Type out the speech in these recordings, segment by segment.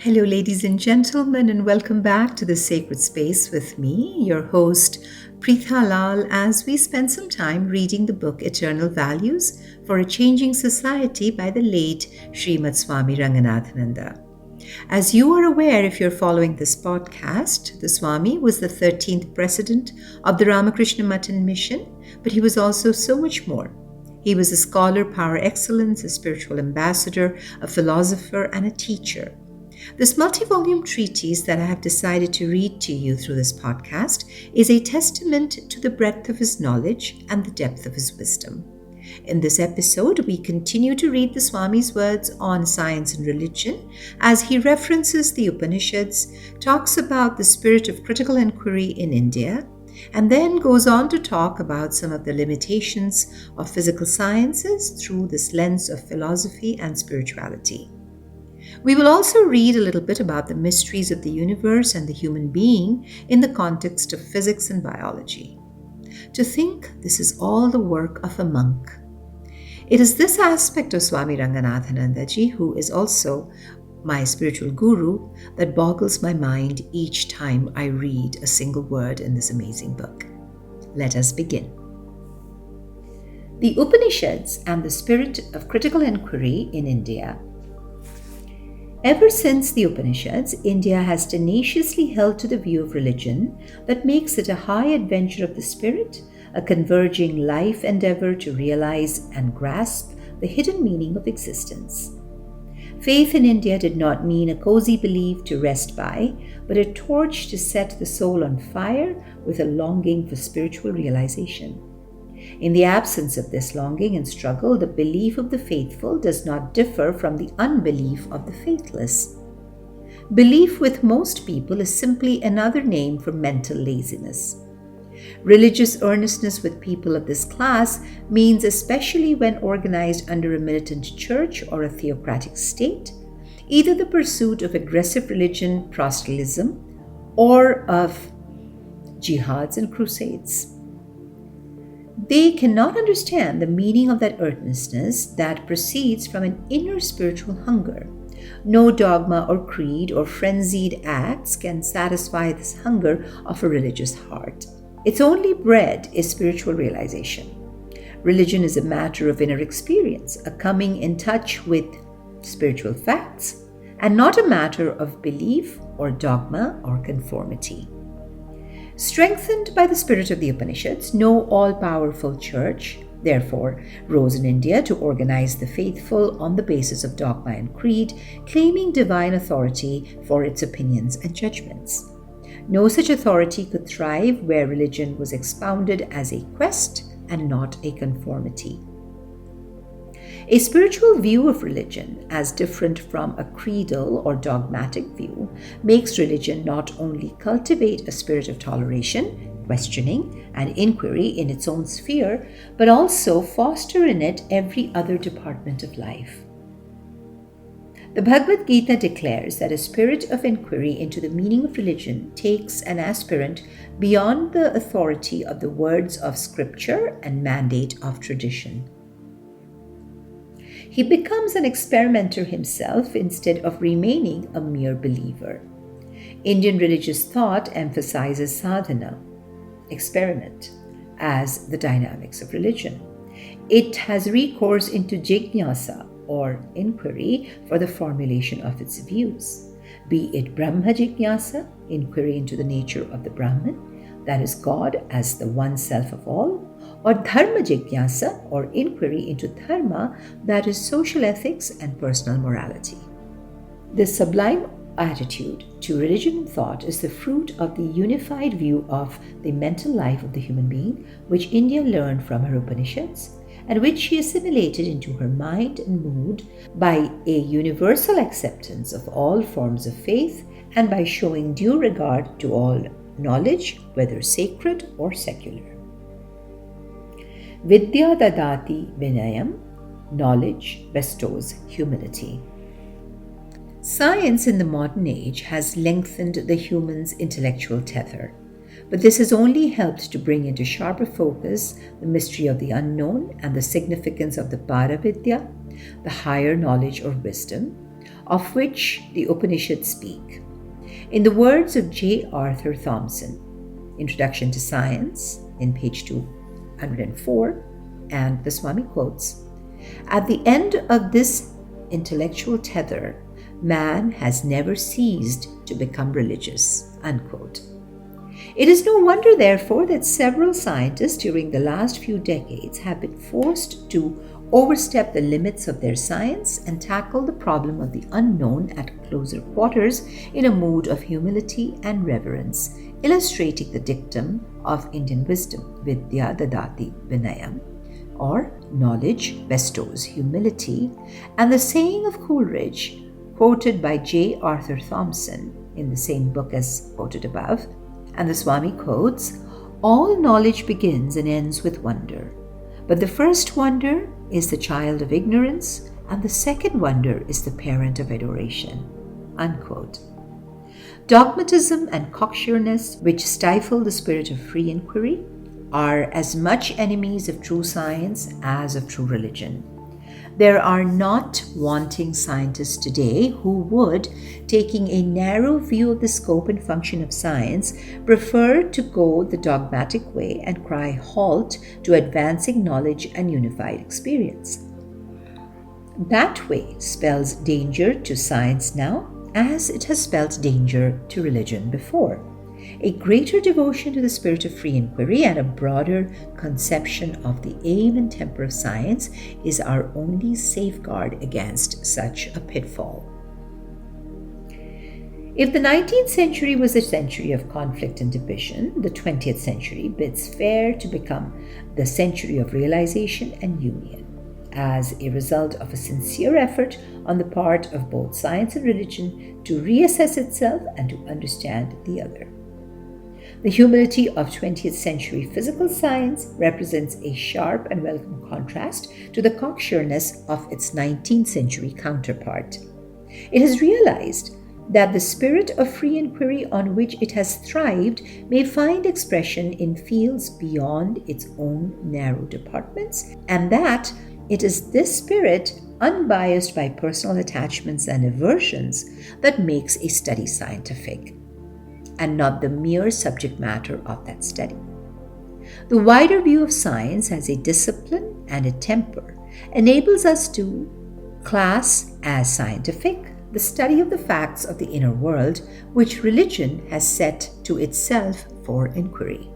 Hello, ladies and gentlemen, and welcome back to the Sacred Space with me, your host, Preetha Lal, as we spend some time reading the book Eternal Values for a Changing Society by the late Srimad Swami Ranganathananda. As you are aware, if you're following this podcast, the Swami was the 13th president of the Ramakrishna Matan mission, but he was also so much more. He was a scholar par excellence, a spiritual ambassador, a philosopher, and a teacher. This multi-volume treatise that I have decided to read to you through this podcast is a testament to the breadth of his knowledge and the depth of his wisdom. In this episode, we continue to read the Swami's words on science and religion as he references the Upanishads, talks about the spirit of critical inquiry in India, and then goes on to talk about some of the limitations of physical sciences through this lens of philosophy and spirituality. We will also read a little bit about the mysteries of the universe and the human being in the context of physics and biology. To think this is all the work of a monk. It is this aspect of Swami Ranganathananda ji, who is also my spiritual guru, that boggles my mind each time I read a single word in this amazing book. Let us begin. The Upanishads and the spirit of critical inquiry in India. Ever since the Upanishads, India has tenaciously held to the view of religion that makes it a high adventure of the spirit, a converging life endeavor to realize and grasp the hidden meaning of existence. Faith in India did not mean a cozy belief to rest by, but a torch to set the soul on fire with a longing for spiritual realization. In the absence of this longing and struggle, the belief of the faithful does not differ from the unbelief of the faithless. Belief with most people is simply another name for mental laziness. Religious earnestness with people of this class means, especially when organized under a militant church or a theocratic state, either the pursuit of aggressive religion proselytism or of jihads and crusades. They cannot understand the meaning of that earnestness that proceeds from an inner spiritual hunger. No dogma or creed or frenzied acts can satisfy this hunger of a religious heart. Its only bread is spiritual realization. Religion is a matter of inner experience, a coming in touch with spiritual facts, and not a matter of belief or dogma or conformity. Strengthened by the spirit of the Upanishads, no all-powerful church, therefore, rose in India to organize the faithful on the basis of dogma and creed, claiming divine authority for its opinions and judgments. No such authority could thrive where religion was expounded as a quest and not a conformity. A spiritual view of religion, as different from a creedal or dogmatic view, makes religion not only cultivate a spirit of toleration, questioning, and inquiry in its own sphere, but also foster in it every other department of life. The Bhagavad Gita declares that a spirit of inquiry into the meaning of religion takes an aspirant beyond the authority of the words of scripture and mandate of tradition. He becomes an experimenter himself instead of remaining a mere believer. Indian religious thought emphasizes sadhana, experiment, as the dynamics of religion. It has recourse into jignasa, or inquiry, for the formulation of its views. Be it Brahma jignasa, inquiry into the nature of the Brahman, that is God as the one self of all, or dharma jignasa, or inquiry into dharma, that is social ethics and personal morality. This sublime attitude to religion and thought is the fruit of the unified view of the mental life of the human being, which India learned from her Upanishads, and which she assimilated into her mind and mood by a universal acceptance of all forms of faith and by showing due regard to all knowledge, whether sacred or secular. Vidya dadati vinayam, knowledge bestows humility. Science in the modern age has lengthened the human's intellectual tether, but this has only helped to bring into sharper focus the mystery of the unknown and the significance of the Paravidya, the higher knowledge or wisdom, of which the Upanishads speak. In the words of J. Arthur Thomson, Introduction to Science, in page 204, and the Swami quotes, "At the end of this intellectual tether, man has never ceased to become religious." Unquote. It is no wonder, therefore, that several scientists during the last few decades have been forced to overstep the limits of their science and tackle the problem of the unknown at closer quarters in a mood of humility and reverence, illustrating the dictum of Indian wisdom, Vidya dadati vinayam, or knowledge bestows humility, and the saying of Coleridge, quoted by J. Arthur Thomson in the same book as quoted above, and the Swami quotes, "All knowledge begins and ends with wonder, but the first wonder is the child of ignorance, and the second wonder is the parent of adoration." Unquote. Dogmatism and cocksureness, which stifle the spirit of free inquiry, are as much enemies of true science as of true religion. There are not wanting scientists today who would, taking a narrow view of the scope and function of science, prefer to go the dogmatic way and cry halt to advancing knowledge and unified experience. That way spells danger to science now, as it has spelt danger to religion before. A greater devotion to the spirit of free inquiry and a broader conception of the aim and temper of science is our only safeguard against such a pitfall. If the 19th century was a century of conflict and division, the 20th century bids fair to become the century of realization and union, as a result of a sincere effort on the part of both science and religion to reassess itself and to understand the other. The humility of 20th century physical science represents a sharp and welcome contrast to the cocksureness of its 19th century counterpart. It has realized that the spirit of free inquiry on which it has thrived may find expression in fields beyond its own narrow departments, and that it is this spirit, unbiased by personal attachments and aversions, that makes a study scientific, and not the mere subject matter of that study. The wider view of science as a discipline and a temper enables us to class as scientific the study of the facts of the inner world, which religion has set to itself for inquiry.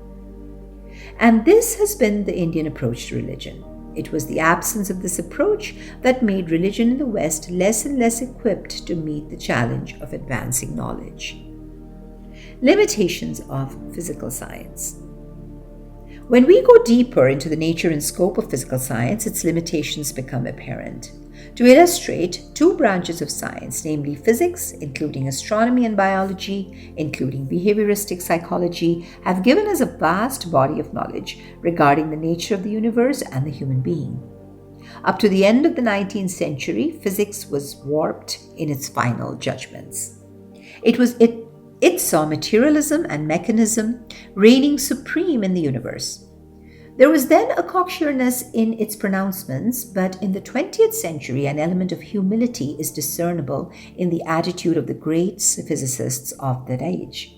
And this has been the Indian approach to religion. It was the absence of this approach that made religion in the West less and less equipped to meet the challenge of advancing knowledge. Limitations of physical science. When we go deeper into the nature and scope of physical science, its limitations become apparent. To illustrate, two branches of science, namely physics, including astronomy and biology, including behavioristic psychology, have given us a vast body of knowledge regarding the nature of the universe and the human being. Up to the end of the 19th century, physics was warped in its final judgments. It saw materialism and mechanism reigning supreme in the universe. There was then a cocksureness in its pronouncements, but in the 20th century, an element of humility is discernible in the attitude of the great physicists of that age.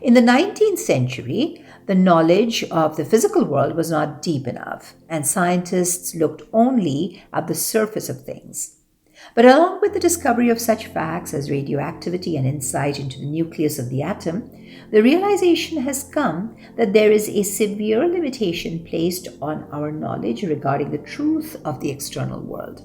In the 19th century, the knowledge of the physical world was not deep enough, and scientists looked only at the surface of things. But along with the discovery of such facts as radioactivity and insight into the nucleus of the atom, the realization has come that there is a severe limitation placed on our knowledge regarding the truth of the external world.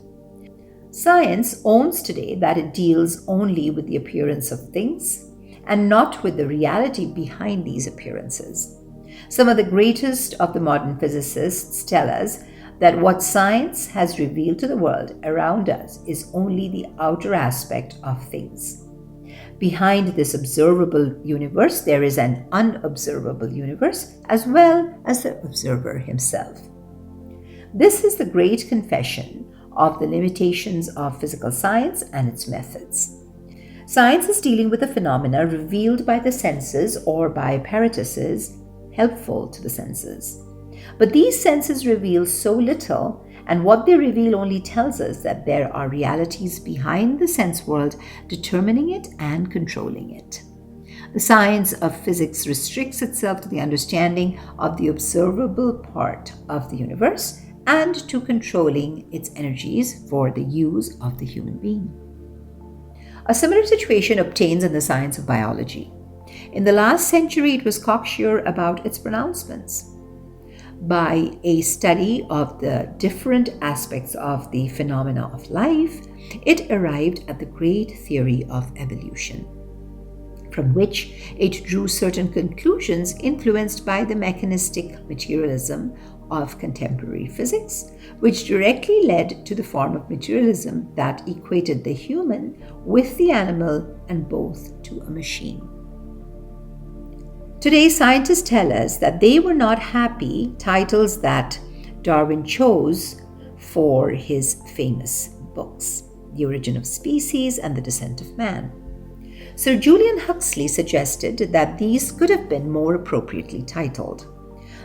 Science owns today that it deals only with the appearance of things and not with the reality behind these appearances. Some of the greatest of the modern physicists tell us that what science has revealed to the world around us is only the outer aspect of things. Behind this observable universe, there is an unobservable universe as well as the observer himself. This is the great confession of the limitations of physical science and its methods. Science is dealing with the phenomena revealed by the senses or by apparatuses helpful to the senses. But these senses reveal so little, and what they reveal only tells us that there are realities behind the sense world determining it and controlling it. The science of physics restricts itself to the understanding of the observable part of the universe and to controlling its energies for the use of the human being. A similar situation obtains in the science of biology. In the last century, it was cocksure about its pronouncements. By a study of the different aspects of the phenomena of life, it arrived at the great theory of evolution, from which it drew certain conclusions influenced by the mechanistic materialism of contemporary physics, which directly led to the form of materialism that equated the human with the animal and both to a machine. Today, scientists tell us that they were not happy, titles that Darwin chose for his famous books, The Origin of Species and The Descent of Man. Sir Julian Huxley suggested that these could have been more appropriately titled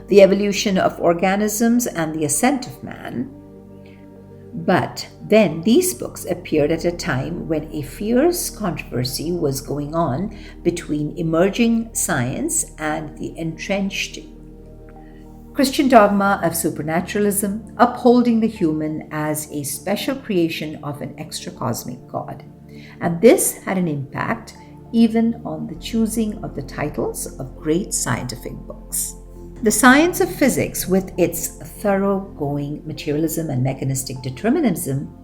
The Evolution of Organisms and the Ascent of Man. But then these books appeared at a time when a fierce controversy was going on between emerging science and the entrenched Christian dogma of supernaturalism, upholding the human as a special creation of an extra-cosmic God. And this had an impact even on the choosing of the titles of great scientific books. The science of physics, with its thoroughgoing materialism and mechanistic determinism,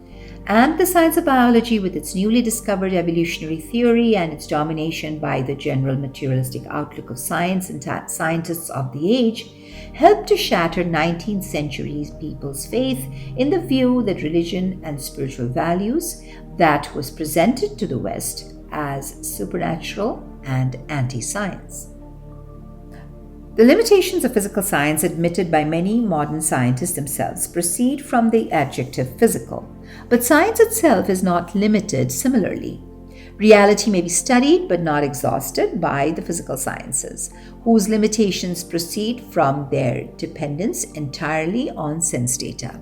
and the science of biology, with its newly discovered evolutionary theory and its domination by the general materialistic outlook of science and scientists of the age, helped to shatter 19th century people's faith in the view that religion and spiritual values that was presented to the West as supernatural and anti-science. The limitations of physical science admitted by many modern scientists themselves proceed from the adjective physical, but science itself is not limited similarly. Reality may be studied but not exhausted by the physical sciences, whose limitations proceed from their dependence entirely on sense data.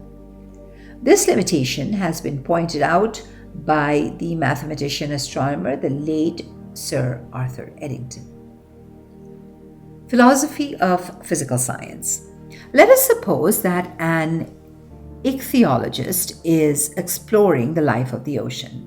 This limitation has been pointed out by the mathematician astronomer, the late Sir Arthur Eddington. Philosophy of physical science. Let us suppose that an ichthyologist is exploring the life of the ocean.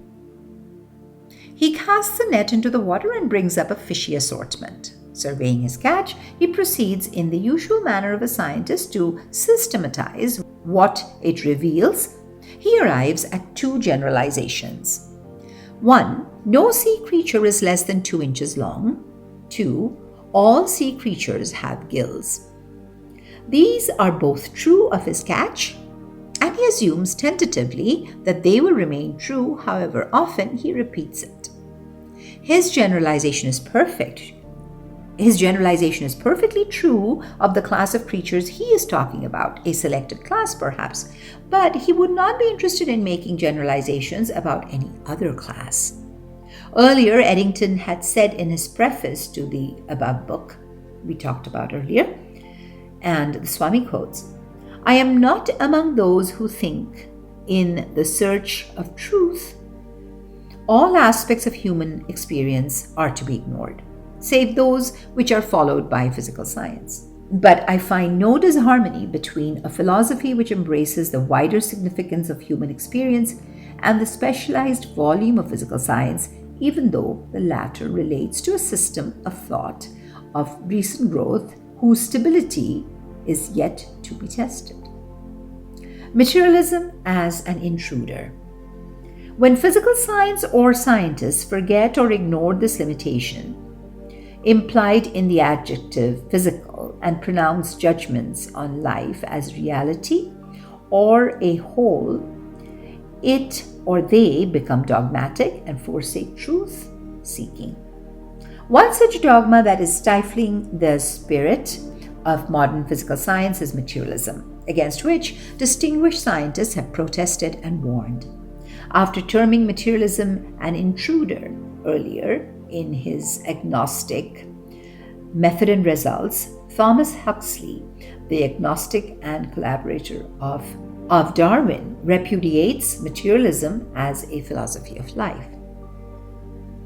He casts a net into the water and brings up a fishy assortment. Surveying his catch, he proceeds in the usual manner of a scientist to systematize what it reveals. He arrives at two generalizations. 1. No sea creature is less than 2 inches long. 2. All sea creatures have gills. These are both true of his catch, and he assumes tentatively that they will remain true, however often he repeats it. His generalization is perfect. His generalization is perfectly true of the class of creatures he is talking about, a selected class perhaps, but he would not be interested in making generalizations about any other class. Earlier, Eddington had said in his preface to the above book we talked about earlier, and the Swami quotes, "I am not among those who think, in the search of truth, all aspects of human experience are to be ignored, save those which are followed by physical science. But I find no disharmony between a philosophy which embraces the wider significance of human experience and the specialized volume of physical science, even though the latter relates to a system of thought of recent growth whose stability is yet to be tested." Materialism as an intruder. When physical science or scientists forget or ignore this limitation implied in the adjective physical and pronounce judgments on life as reality or a whole, it or they become dogmatic and forsake truth-seeking. One such dogma that is stifling the spirit of modern physical science is materialism, against which distinguished scientists have protested and warned. After terming materialism an intruder earlier in his agnostic Method and Results, Thomas Huxley, the agnostic and collaborator of Darwin, repudiates materialism as a philosophy of life.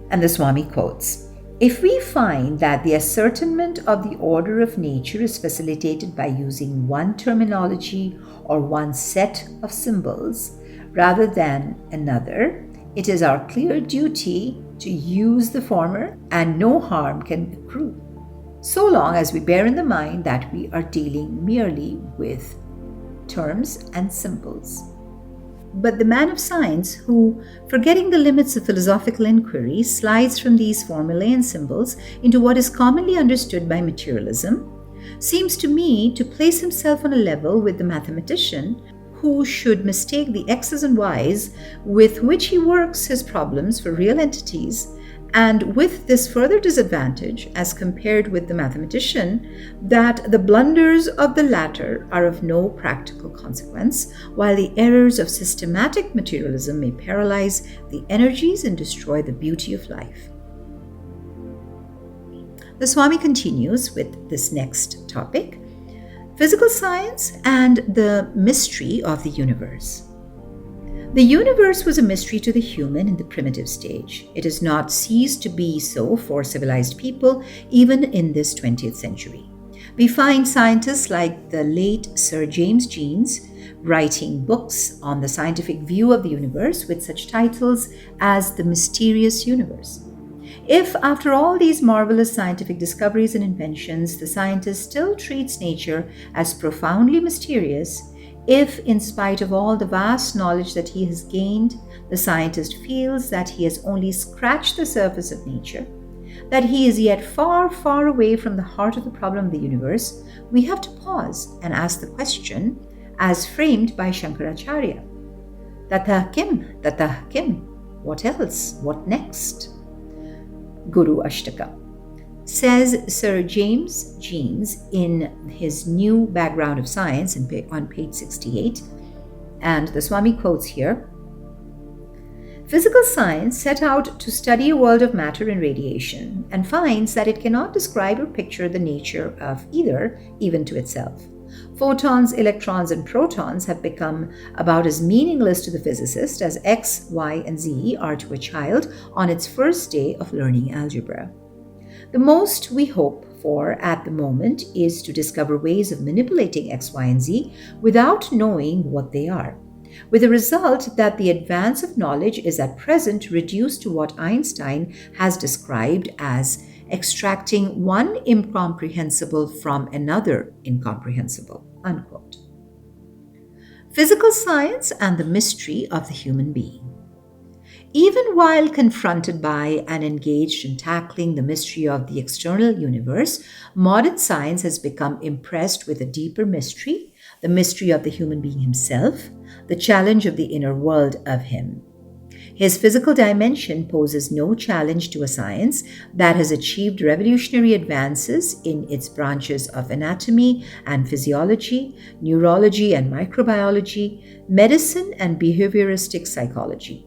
And the Swami quotes, "If we find that the ascertainment of the order of nature is facilitated by using one terminology or one set of symbols rather than another, it is our clear duty to use the former, and no harm can accrue, so long as we bear in the mind that we are dealing merely with terms and symbols." But the man of science who, forgetting the limits of philosophical inquiry, slides from these formulae and symbols into what is commonly understood by materialism, seems to me to place himself on a level with the mathematician who should mistake the x's and y's with which he works his problems for real entities, and with this further disadvantage as compared with the mathematician, that the blunders of the latter are of no practical consequence, while the errors of systematic materialism may paralyze the energies and destroy the beauty of life. The Swami continues with this next topic: physical science and the mystery of the universe. The universe was a mystery to the human in the primitive stage. It has not ceased to be so for civilized people, even in this 20th century. We find scientists like the late Sir James Jeans writing books on the scientific view of the universe with such titles as The Mysterious Universe. If, after all these marvelous scientific discoveries and inventions, the scientist still treats nature as profoundly mysterious, if, in spite of all the vast knowledge that he has gained, the scientist feels that he has only scratched the surface of nature, that he is yet far, far away from the heart of the problem of the universe, we have to pause and ask the question, as framed by Shankaracharya: Tatah kim? What else? What next? Guru Ashtaka. Says Sir James Jeans in his new Background of Science on page 68, and the Swami quotes here, "Physical science set out to study a world of matter and radiation, and finds that it cannot describe or picture the nature of either, even to itself. Photons, electrons, and protons have become about as meaningless to the physicist as X, Y, and Z are to a child on its first day of learning algebra. The most we hope for at the moment is to discover ways of manipulating X, Y, and Z without knowing what they are, with the result that the advance of knowledge is at present reduced to what Einstein has described as extracting one incomprehensible from another incomprehensible." Unquote. Physical science and the mystery of the human being. Even while confronted by and engaged in tackling the mystery of the external universe, modern science has become impressed with a deeper mystery, the mystery of the human being himself, the challenge of the inner world of him. His physical dimension poses no challenge to a science that has achieved revolutionary advances in its branches of anatomy and physiology, neurology and microbiology, medicine and behavioristic psychology.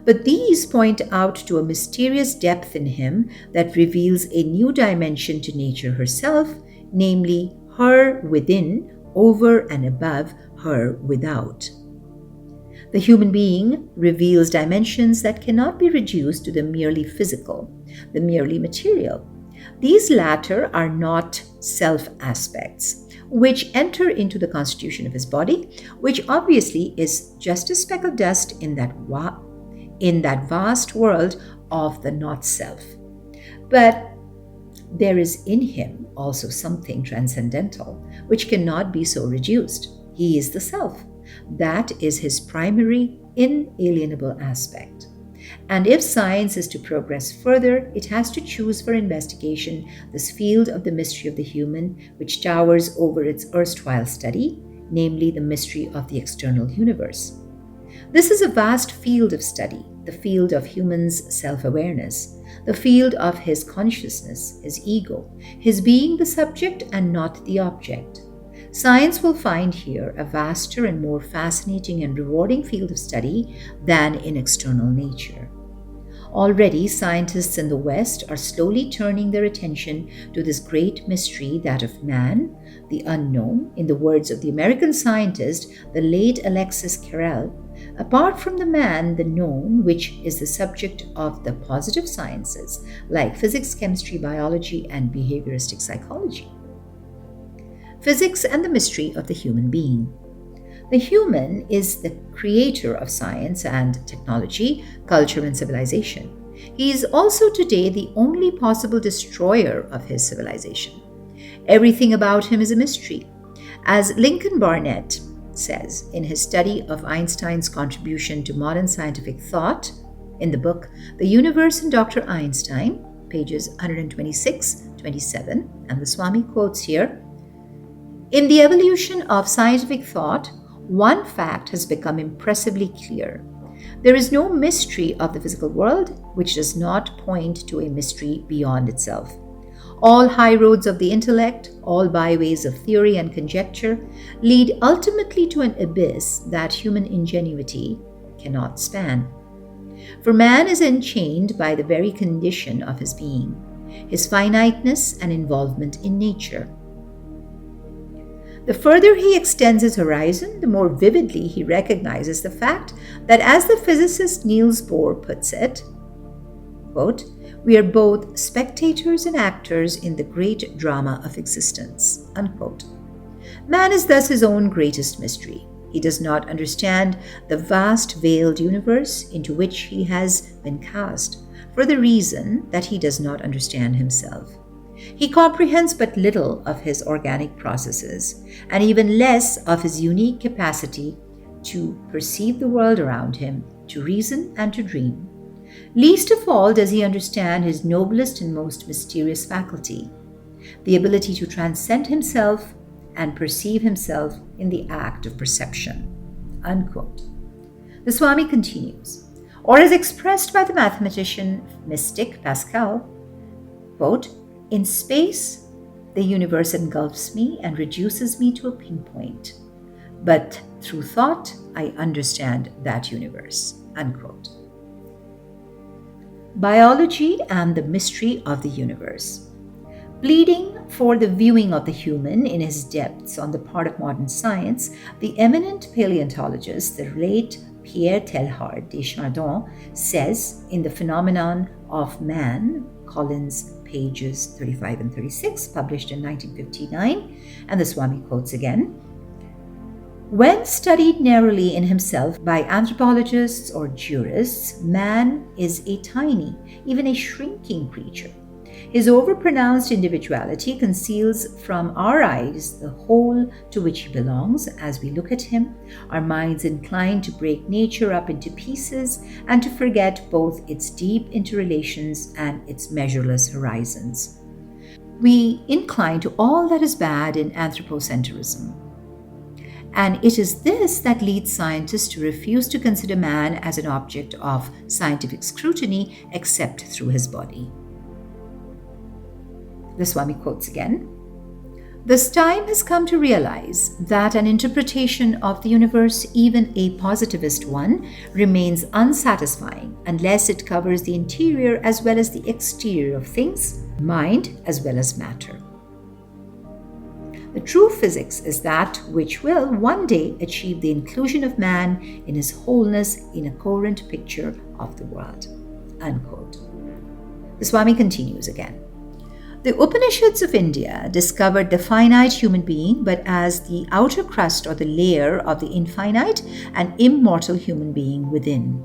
But these point out to a mysterious depth in him that reveals a new dimension to nature herself, namely her within, over and above her without. The human being reveals dimensions that cannot be reduced to the merely physical, the merely material. These latter are not self-aspects, which enter into the constitution of his body, which obviously is just a speck of dust in that vast world of the not-self. But there is in him also something transcendental, which cannot be so reduced. He is the self. That is his primary, inalienable aspect. And if science is to progress further, it has to choose for investigation this field of the mystery of the human, which towers over its erstwhile study, namely the mystery of the external universe. This is a vast field of study, the field of human's self-awareness, the field of his consciousness, his ego, his being the subject and not the object. Science will find here a vaster and more fascinating and rewarding field of study than in external nature. Already, scientists in the West are slowly turning their attention to this great mystery, that of man, the unknown. In the words of the American scientist, the late Alexis Carrel, apart from the man, the known, which is the subject of the positive sciences like physics, chemistry, biology, and behavioristic psychology. Physics and the mystery of the human being. The human is the creator of science and technology, culture and civilization. He is also today the only possible destroyer of his civilization. Everything about him is a mystery. As Lincoln Barnett says in his study of Einstein's contribution to modern scientific thought in the book The Universe and Dr. Einstein, pages 126-27, and the Swami quotes here, "In the evolution of scientific thought, one fact has become impressively clear. There is no mystery of the physical world which does not point to a mystery beyond itself. All high roads of the intellect, all byways of theory and conjecture, lead ultimately to an abyss that human ingenuity cannot span. For man is enchained by the very condition of his being, his finiteness and involvement in nature. The further he extends his horizon, the more vividly he recognizes the fact that, as the physicist Niels Bohr puts it, quote, we are both spectators and actors in the great drama of existence, unquote. Man is thus his own greatest mystery. He does not understand the vast veiled universe into which he has been cast, for the reason that he does not understand himself. He comprehends but little of his organic processes, and even less of his unique capacity to perceive the world around him, to reason and to dream. Least of all does he understand his noblest and most mysterious faculty, the ability to transcend himself and perceive himself in the act of perception." Unquote. The Swami continues, or as expressed by the mathematician mystic Pascal, quote, "In space, the universe engulfs me and reduces me to a pinpoint. But through thought, I understand that universe." Unquote. Biology and the mystery of the universe. Pleading for the viewing of the human in his depths on the part of modern science, the eminent paleontologist, the late Pierre Teilhard de Chardin, says in The Phenomenon of Man, Collins, pages 35 and 36, published in 1959, and the Swami quotes again, "When studied narrowly in himself by anthropologists or jurists, man is a tiny, even a shrinking creature. His overpronounced individuality conceals from our eyes the whole to which he belongs. As we look at him, our minds incline to break nature up into pieces and to forget both its deep interrelations and its measureless horizons. We incline to all that is bad in anthropocentrism. And it is this that leads scientists to refuse to consider man as an object of scientific scrutiny except through his body." The Swami quotes again, "This time has come to realize that an interpretation of the universe, even a positivist one, remains unsatisfying unless it covers the interior as well as the exterior of things, mind as well as matter. The true physics is that which will one day achieve the inclusion of man in his wholeness in a coherent picture of the world." Unquote. The Swami continues again, "The Upanishads of India discovered the finite human being but as the outer crust or the layer of the infinite and immortal human being within.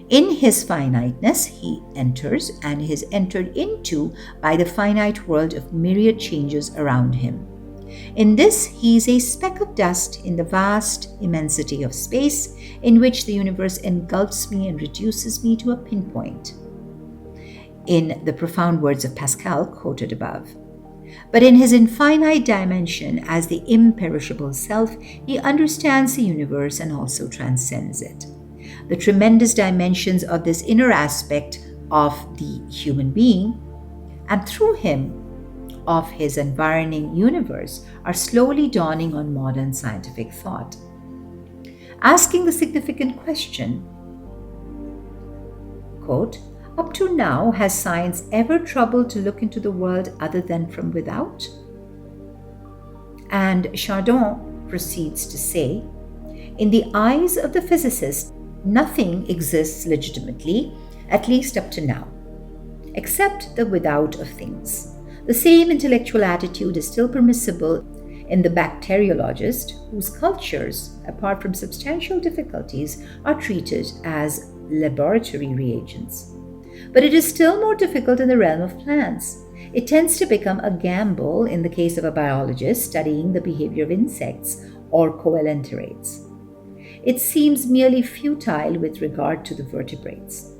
In his finiteness, he enters and is entered into by the finite world of myriad changes around him. In this, he is a speck of dust in the vast immensity of space in which the universe engulfs me and reduces me to a pinpoint," in the profound words of Pascal quoted above. But in his infinite dimension as the imperishable self, he understands the universe and also transcends it. The tremendous dimensions of this inner aspect of the human being, and through him, of his environing universe, are slowly dawning on modern scientific thought, asking the significant question, quote, Up to now, has science ever troubled to look into the world other than from without? And Chardon proceeds to say, in the eyes of the physicist, nothing exists legitimately, at least up to now, except the without of things. The same intellectual attitude is still permissible in the bacteriologist, whose cultures, apart from substantial difficulties, are treated as laboratory reagents. But it is still more difficult in the realm of plants. It tends to become a gamble in the case of a biologist studying the behavior of insects or coelenterates. It seems merely futile with regard to the vertebrates.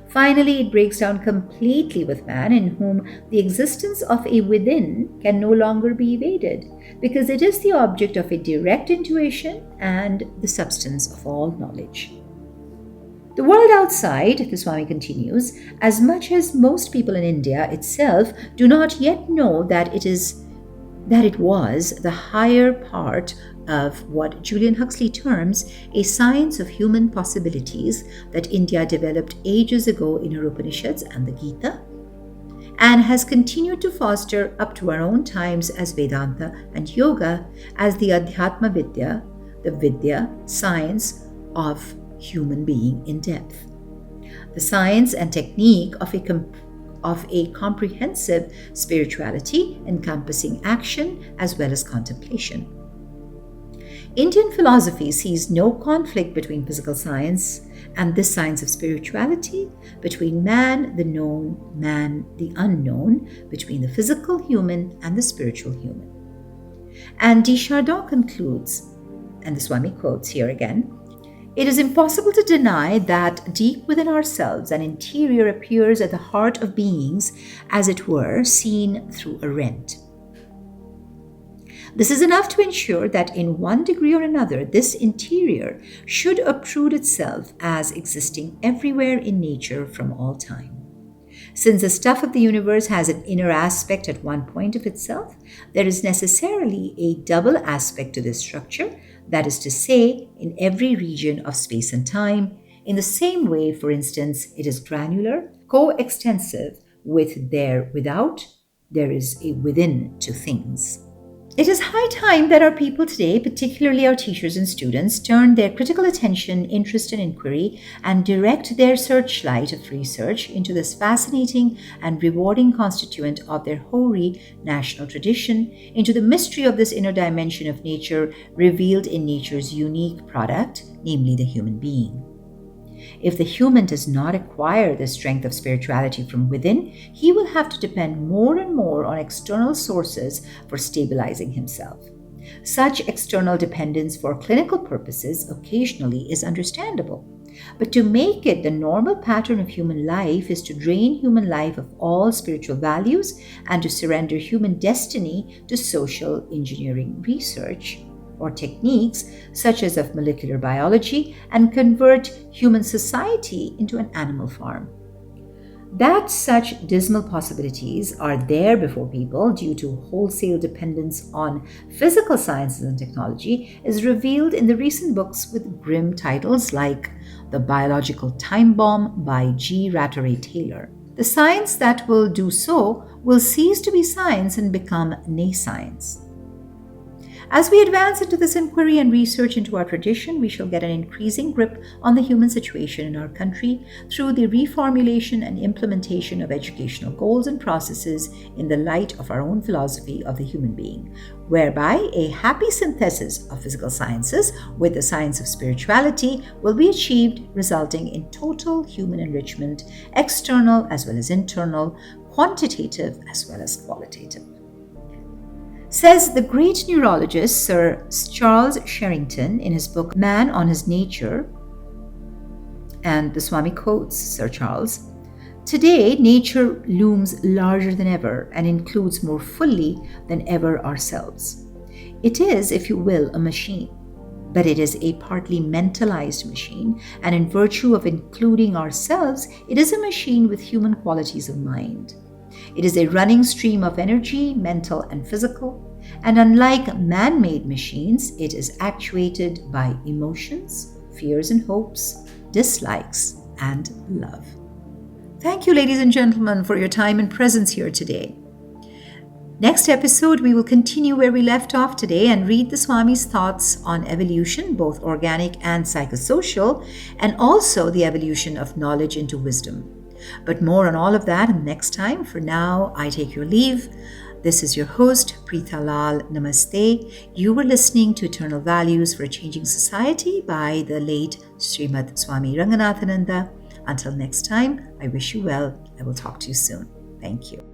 Finally, it breaks down completely with man, in whom the existence of a within can no longer be evaded, because it is the object of a direct intuition and the substance of all knowledge. The world outside, the Swami continues, as much as most people in India itself do not yet know that it was the higher part of what Julian Huxley terms a science of human possibilities that India developed ages ago in her Upanishads and the Gita, and has continued to foster up to our own times as Vedanta and Yoga, as the Adhyatma Vidya, the Vidya, science of human being in depth. The science and technique of a comprehensive spirituality encompassing action as well as contemplation. Indian philosophy sees no conflict between physical science and this science of spirituality, between man, the known, man, the unknown, between the physical human and the spiritual human. And Chardon concludes, and the Swami quotes here again, it is impossible to deny that deep within ourselves an interior appears at the heart of beings, as it were, seen through a rent. This is enough to ensure that in one degree or another, this interior should obtrude itself as existing everywhere in nature from all time. Since the stuff of the universe has an inner aspect at one point of itself, there is necessarily a double aspect to this structure, that is to say, in every region of space and time. In the same way, for instance, it is granular, coextensive with there without, there is a within to things. It is high time that our people today, particularly our teachers and students, turn their critical attention, interest, and inquiry and direct their searchlight of research into this fascinating and rewarding constituent of their hoary national tradition, into the mystery of this inner dimension of nature revealed in nature's unique product, namely the human being. If the human does not acquire the strength of spirituality from within, he will have to depend more and more on external sources for stabilizing himself. Such external dependence for clinical purposes occasionally is understandable. But to make it the normal pattern of human life is to drain human life of all spiritual values and to surrender human destiny to social engineering research or techniques such as of molecular biology and convert human society into an animal farm. That such dismal possibilities are there before people due to wholesale dependence on physical sciences and technology is revealed in the recent books with grim titles like The Biological Time Bomb by G. Ratteray Taylor. The science that will do so will cease to be science and become nay-science. As we advance into this inquiry and research into our tradition, we shall get an increasing grip on the human situation in our country through the reformulation and implementation of educational goals and processes in the light of our own philosophy of the human being, whereby a happy synthesis of physical sciences with the science of spirituality will be achieved, resulting in total human enrichment, external as well as internal, quantitative as well as qualitative. Says the great neurologist Sir Charles Sherrington in his book Man on His Nature, and the Swami quotes Sir Charles, "Today, nature looms larger than ever and includes more fully than ever ourselves. It is, if you will, a machine, but it is a partly mentalized machine, and in virtue of including ourselves, it is a machine with human qualities of mind. It is a running stream of energy, mental and physical, and unlike man-made machines, it is actuated by emotions, fears and hopes, dislikes, and love." Thank you, ladies and gentlemen, for your time and presence here today. Next episode, we will continue where we left off today and read the Swami's thoughts on evolution, both organic and psychosocial, and also the evolution of knowledge into wisdom. But more on all of that next time. For now, I take your leave. This is your host, Preetha Lal. Namaste. You were listening to Eternal Values for a Changing Society by the late Srimad Swami Ranganathananda. Until next time, I wish you well. I will talk to you soon. Thank you.